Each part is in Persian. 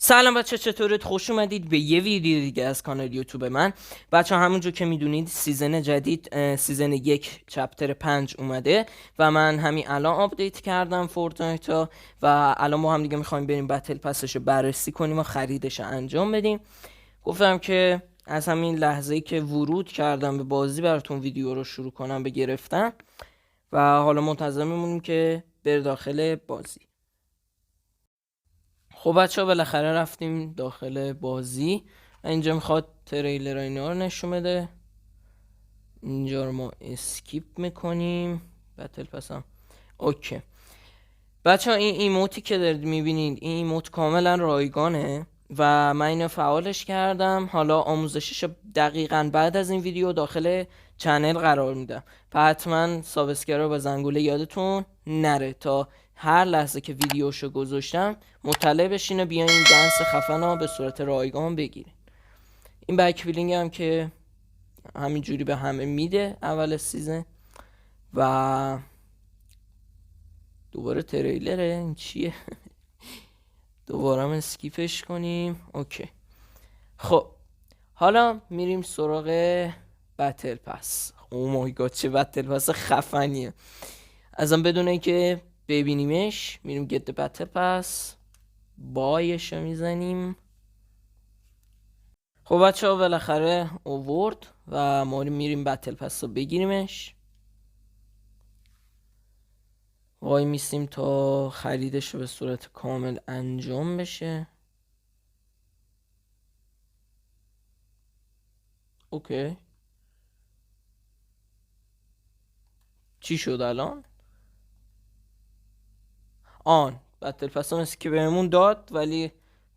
سلام بچه، چطورید؟ خوش اومدید به یه ویدیو دیگه از کانال یوتیوب من. بچه همونجور که میدونید سیزن جدید، سیزن 1 چپتر 5 اومده و من همین الان آپدیت کردم فورتنایت ها و الان ما هم دیگه میخوایم بریم بتل پسش بررسی کنیم و خریدش انجام بدیم. گفتم که از همین لحظه‌ای که ورود کردم به بازی براتون ویدیو رو شروع کنم به گرفتن و حالا منتظر میمونیم که بر داخل بازی. خب بچه ها بالاخره رفتیم داخل بازی و اینجا میخواد تریلر اینا رو نشون بده. اینجا رو ما اسکیپ میکنیم. بتل پسم اوکی. بچه ها این ایموتی که دارید میبینید این ایموت کاملا رایگانه و من اینو فعالش کردم. حالا آموزشش دقیقا بعد از این ویدیو داخل چنل قرار میدم، حتما سابسکرایب و زنگوله یادتون نره تا هر لحظه که ویدیوشو گذاشتم مطلع بشین و بیاین این دنس خفن ها به صورت رایگان بگیرین. این بک بیلینگ هم که همینجوری به همه میده اول سیزن و دوباره تریلره. این چیه؟ دوباره هم اسکیپش کنیم. اوکی. خب حالا میریم سراغ بتل پس. او مای گاد چه بتل پس خفنیه. ازم بدون اینکه ببینیمش میریم گت بتل پس، بایش رو میزنیم. خب بچه ها بالاخره اوورد و ما میریم بتل پس رو بگیریمش. وای میسیم تا خریدش رو به صورت کامل انجام بشه. اوکی. چی شد الان؟ بتل پس هم که بهمون داد ولی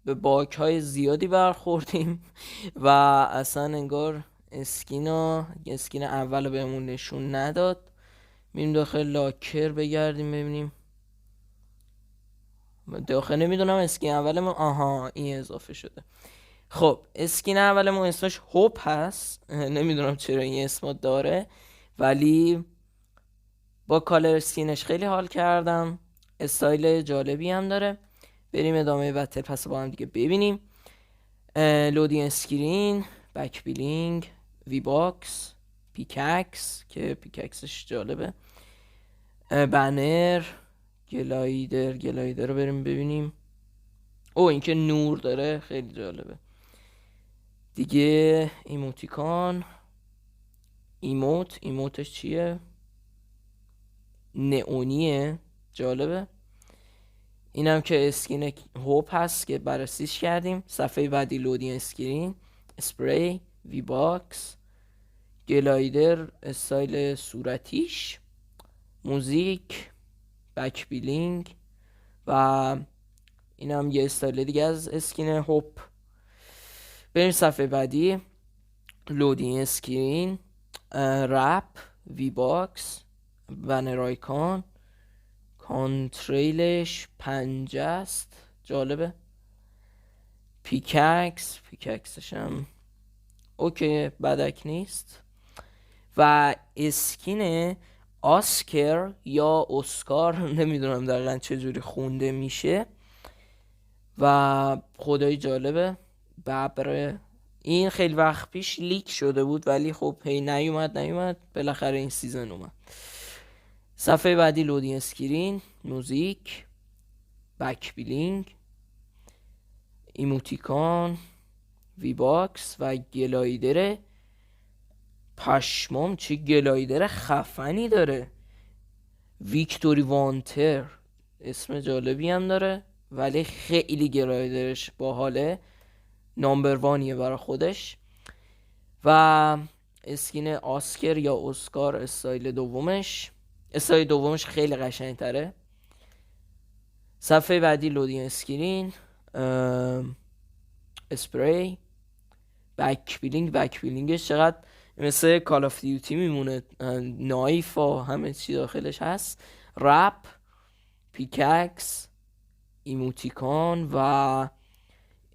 به باک های زیادی برخوردیم و اصلا انگار اسکین اول رو بهمون نشون نداد. میریم داخل لاکر بگردیم ببینیم. داخل نمیدونم اسکین اولمون این اضافه شده. خب اسکین اولمون اسمش هوپ هست. نمیدونم چرا این اسم داره ولی با کالر اسکینش خیلی حال کردم. استایل جالبی هم داره. بریم ادامه بتل پس با هم دیگه ببینیم. لودینگ اسکرین، بک بیلینگ، وی باکس، پیککس که پیککسش جالبه، بنر، گلایدر رو بریم ببینیم. این که نور داره خیلی جالبه دیگه. ایموتیکان، ایموتش چیه؟ نئونیه، جالبه. اینم که اسکین هوپ هست که بررسیش کردیم. صفحه بعدی لودینگ اسکرین، اسپری، وی باکس، گلایدر استایل صورتیش، موزیک، بک بیلینگ و اینم یه استایل دیگه از اسکین هوپ. بریم صفحه بعدی. لودینگ اسکرین، رپ، وی باکس، بنر آیکان، کانتریلش 5 است، جالبه. پیککسش هم اوکی، بدک نیست. و اسکین آسکر یا اسکار نمیدونم دقیقا چجوری خونده میشه و خدای جالبه. ببره این خیلی وقت پیش لیک شده بود ولی خب هی نیومد بالاخره این سیزن اومد. صفحه بعدی لودینگ اسکرین، موزیک، بک بیلینگ، ایموتیکان، وی باکس و گلایدر. پشمام چه گلایدر خفنی داره. ویکتوری وانتر اسم جالبی هم داره ولی خیلی گلایدرش باحاله، نامبر وانیه برا خودش. و اسکین آسکر یا اسکار استایل دومش خیلی قشنگ تره. صفحه بعدی لودینگ اسکرین، اسپری، بک بیلینگش چقدر مثل کال آف دیوتی میمونه، نایف و همه چی داخلش هست. رپ، پیککس، ایموتیکان و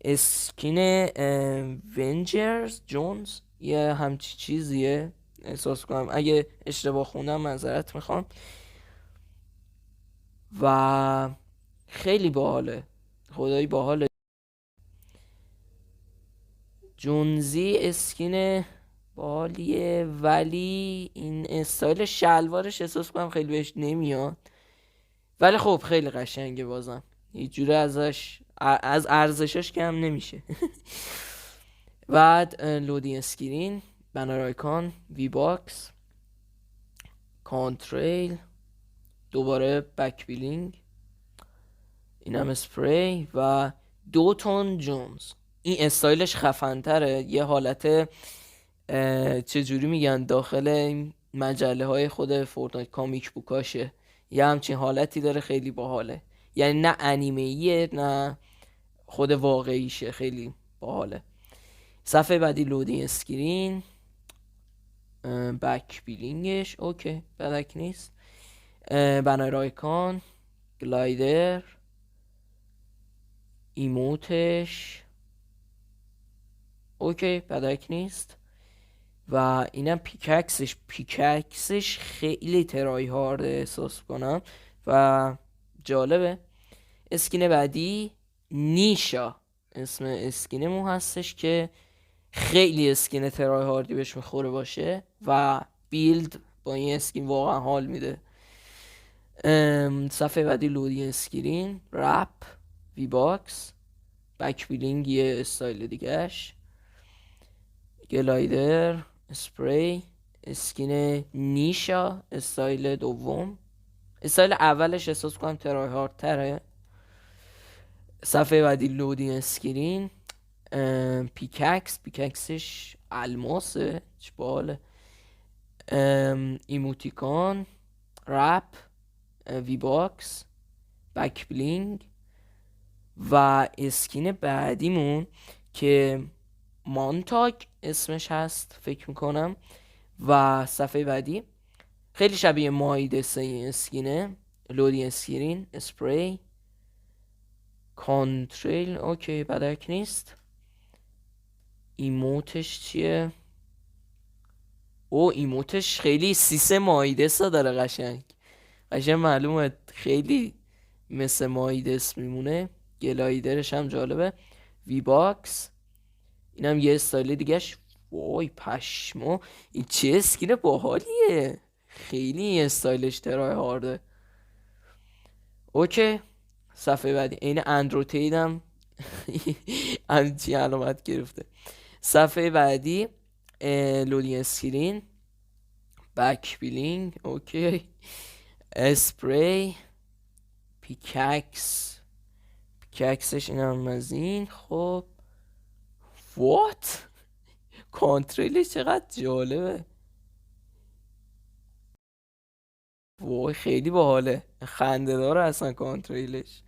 اسکین ونجرز جونز یه همچی چیزیه احساس کنم. اگه اشتباه خوندم معذرت میخوام. و خیلی باحاله، خدایی باحاله. جونزی اسکین بالیه، ولی این استایل شلوارش احساس کنم خیلی بهش نمیاد، ولی خب خیلی قشنگه بازم، هیچ جوره ازش از ارزشش کم نمیشه. بعد لودینگ اسکرین، بنر آیکون، وی باکس، کانتریل، دوباره بک بیلینگ، اینم اسپری و 2 تون جونز. این استایلش خفن‌تره، یه حالت چجوری میگن داخل این مجله های خود فورتنایت کامیک بوکاشه، یه همچین حالتی داره، خیلی باحاله، یعنی نه انیمه‌ایه نه خود واقعیشه، خیلی باحاله. صفحه بعدی لودینگ اسکرین، بک بیلینگش اوکی بدک نیست، بنر آیکون، گلایدر، ایموتش اوکی بدک نیست و اینم پیککسش خیلی ترای هارد احساس کنم و جالبه. اسکین بعدی نیشا اسم اسکینمون هستش که خیلی اسکین ترای هاردی بهش میخوره باشه و بیلد با این اسکین واقعا حال میده. صفحه بعدی لودینگ اسکرین، رپ، وی باکس، بک بیلینگ یه استایل دیگهش، گلایدر، اسپری، اسکین نیشا استایل دوم، استایل اولش احساس کنم ترای هارد تره. صفحه بعدی لودینگ اسکرین، پیککسش الماسه چه باله، ایموتیکون، رپ، وی باکس، بک بلینگ و اسکین بعدیمون که مانتاگ اسمش هست فکر میکنم و صفحه بعدی خیلی شبیه مایدس این اسکینه، لودینگ اسکرین، اسپری، کانتریل اوکی بدک نیست. ایموتش چیه؟ او ایموتش خیلی سیسه مایدس داره، قشنگ معلومه خیلی مثل مایدس میمونه. گلایدرش هم جالبه. وی باکس اینم یه استایل دیگهش، وای پشمو این چه اسکین باحالیه، خیلی استایلش ترای هارده. اوکی صفحه بعدی این اندروتیدم همچی علامت گرفته. صفحه بعدی لودینگ اسکرین، بک بیلینگ اوکی، اسپری، پیککسش این هم از این. خب وات کانتریلش چقدر جالبه، وای خیلی باحاله، خنده داره اصلا کانتریلش.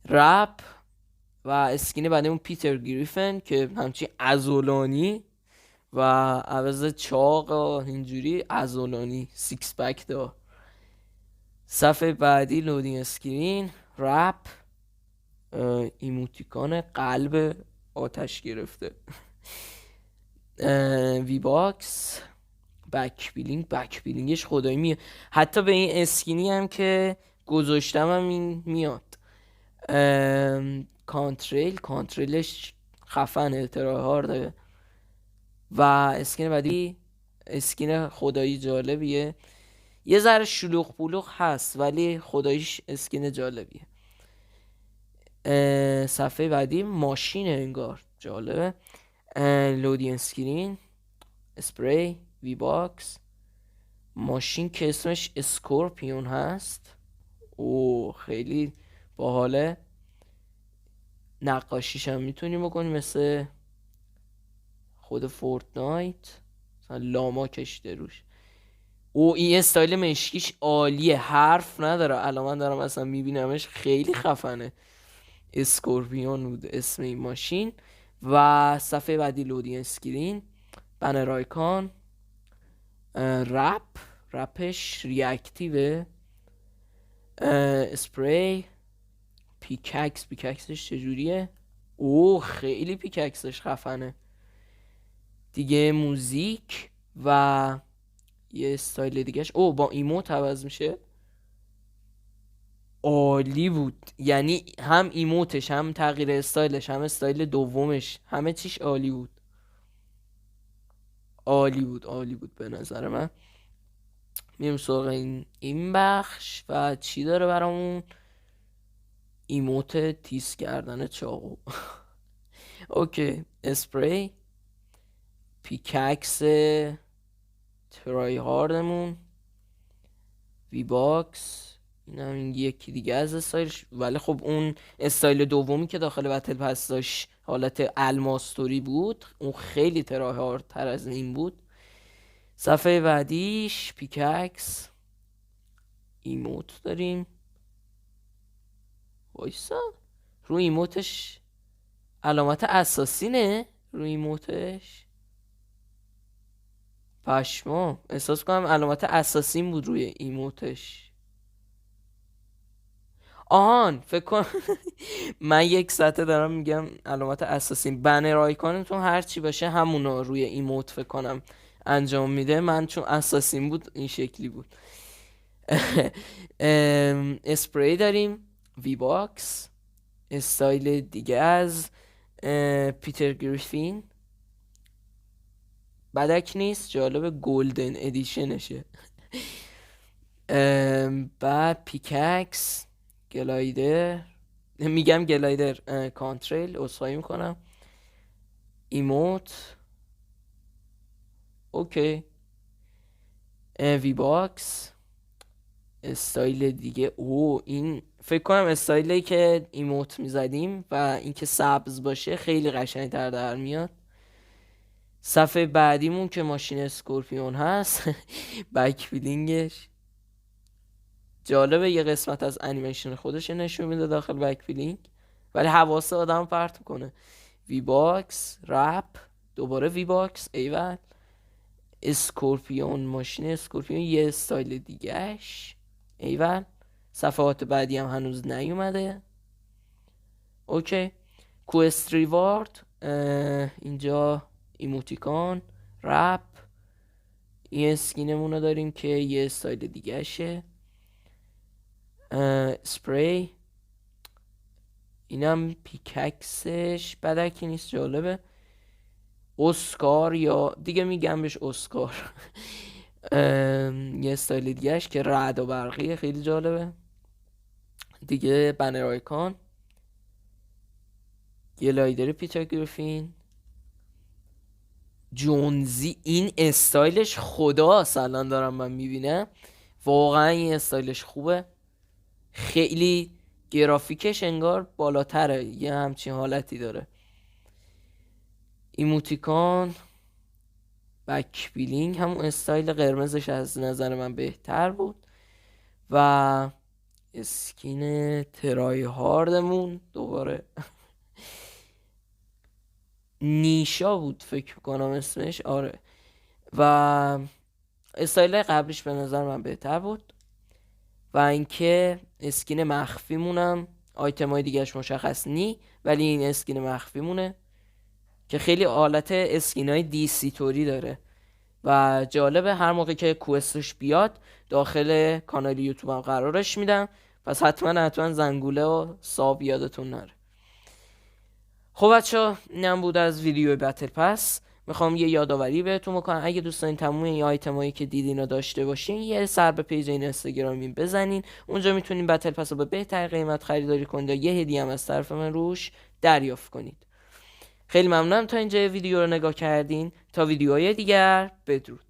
رپ و اسکین بعدمون پیتر گریفن که همچین ازولانی و عوض چاق اینجوری ازولانی سیکس پک دار. صفحه بعدی لودینگ اسکرین، رپ، ایموتیکان قلب آتش گرفته، وی باکس، بک بیلینگش خدایی میاد، حتی به این اسکینی هم که گذاشتم هم این میاد. کانتریلش خفنه ترای هارده و اسکین بعدی اسکین خدایی جالبیه، یه ذره شلوغ پلوغ هست ولی خداییش اسکین جالبیه. صفحه بعدی ماشین انگار جالبه، لودینگ اسکرین، اسپری، وی باکس، ماشین که اسمش اسکورپیون هست، او خیلی باحاله، نقاشیش هم میتونیم بکنیم مثل خود فورتنایت، مثلا لاما کشیده روش. او این استایل مشکیش عالیه، حرف نداره، الان من دارم اصلا میبینمش خیلی خفنه. اسکورپیون بود اسم این ماشین. و صفحه بعدی لودینگ اسکرین، بنر آیکون، رپش ریاکتیوه، اسپری، پیککسش چجوریه؟ او خیلی پیککسش خفنه دیگه. موزیک و یه استایل دیگهش او با ایموت عوض میشه. عالی بود، یعنی هم ایموتش هم تغییر استایلش هم استایل دومش همه چیش عالی بود. عالی بود عالی بود به نظر من. میریم سراغ این بخش و چی داره برامون؟ ایموت تیز کردن چاقو. اوکی، اسپری، پیککس ترای هاردمون، وی باکس، این هم یکی دیگه از استایلش. ولی خب اون استایل دومی که داخل بتل پس داشت حالت الماستوری بود، اون خیلی ترای هارد تر از این بود. صفحه بعدیش پیککس، ایموت داریم. وایسا، رو ایموتش علامت اساسینه، رو ایموتش پشما، احساس کنم علامت اساسین بود روی ایموتش. آهان فکر کنم من یک ساعته دارم میگم علامت اساسین. بنر آیکانتون هر چی باشه همونا روی ایموت فکر کنم انجام میده. من چون اساسین بود این شکلی بود. اسپری داریم، وی باکس، استایل دیگه از پیتر گریفین، بدک نیست، جالب، گلدن ادیشنشه. بعد پیککس، گلایدر، میگم گلایدر، کانتریل، اصخایی میکنم، ایموت، اوکی، وی باکس، استایل دیگه. او این فکر کنم استایلی که ایموت میزدیم و اینکه سبز باشه خیلی قشنگتر در میاد. صفحه بعدیمون که ماشین اسکورپیون هست. بک بیلینگش جالبه، یه قسمت از انیمیشن خودش نشون میده داخل بک بیلینگ، ولی حواسه آدم پرت کنه. وی باکس، رپ، دوباره وی باکس، ایول، اسکورپیون، ماشین اسکورپیون یه استایل دیگهش، ایول. صفحات بعدی هم هنوز نیومده. اوکی، کوست ریوارد، اینجا ایموتیکان، رپ، این اسکینمونو داریم که یه استایل دیگهشه. اسپری، اینم پیککسش بدکی نیست، جالبه. اسکار، یا دیگه میگم بهش اسکار. یه استایل دیگهش که رعد و برقیه، خیلی جالبه دیگه. بنر آیکان، گلایدر پیتر گریفین، جونزی، این استایلش خدا الان دارم من میبینم، واقعا این استایلش خوبه، خیلی گرافیکش انگار بالاتره، یه همچین حالتی داره. ایموتیکان، بک بیلینگ، همون استایل قرمزش از نظر من بهتر بود. و اسکین ترای هاردمون دوباره نیشا بود فکر کنم اسمش، آره. و استایل قبلیش به نظر من بهتر بود. و اینکه اسکین مخفی مونم، آیتم های دیگهش مشخص نی، ولی این اسکین مخفی مونه که خیلی حالت اسکین های دیسی توری داره و جالبه. هر موقع که کوستش بیاد داخل کانال یوتیوب هم قرارش میدم، پس حتما زنگوله و ساب یادتون نره. خب بچه، اینم بود از ویدیو بتل پس. میخوام یه یادآوری بهتون بکنم، اگه دوست دارین تموم این آیتمایی که دیدین رو داشته باشین، یه سر به پیج این اینستاگرامی بزنین، اونجا میتونین بتل پس رو به بهترین قیمت خریداری کنید و یه هدیه هم از طرف من روش دریافت کنید. خیلی ممنونم تا اینجا ویدیو رو نگاه کردین. تا ویدیوهای دیگر، بدرود.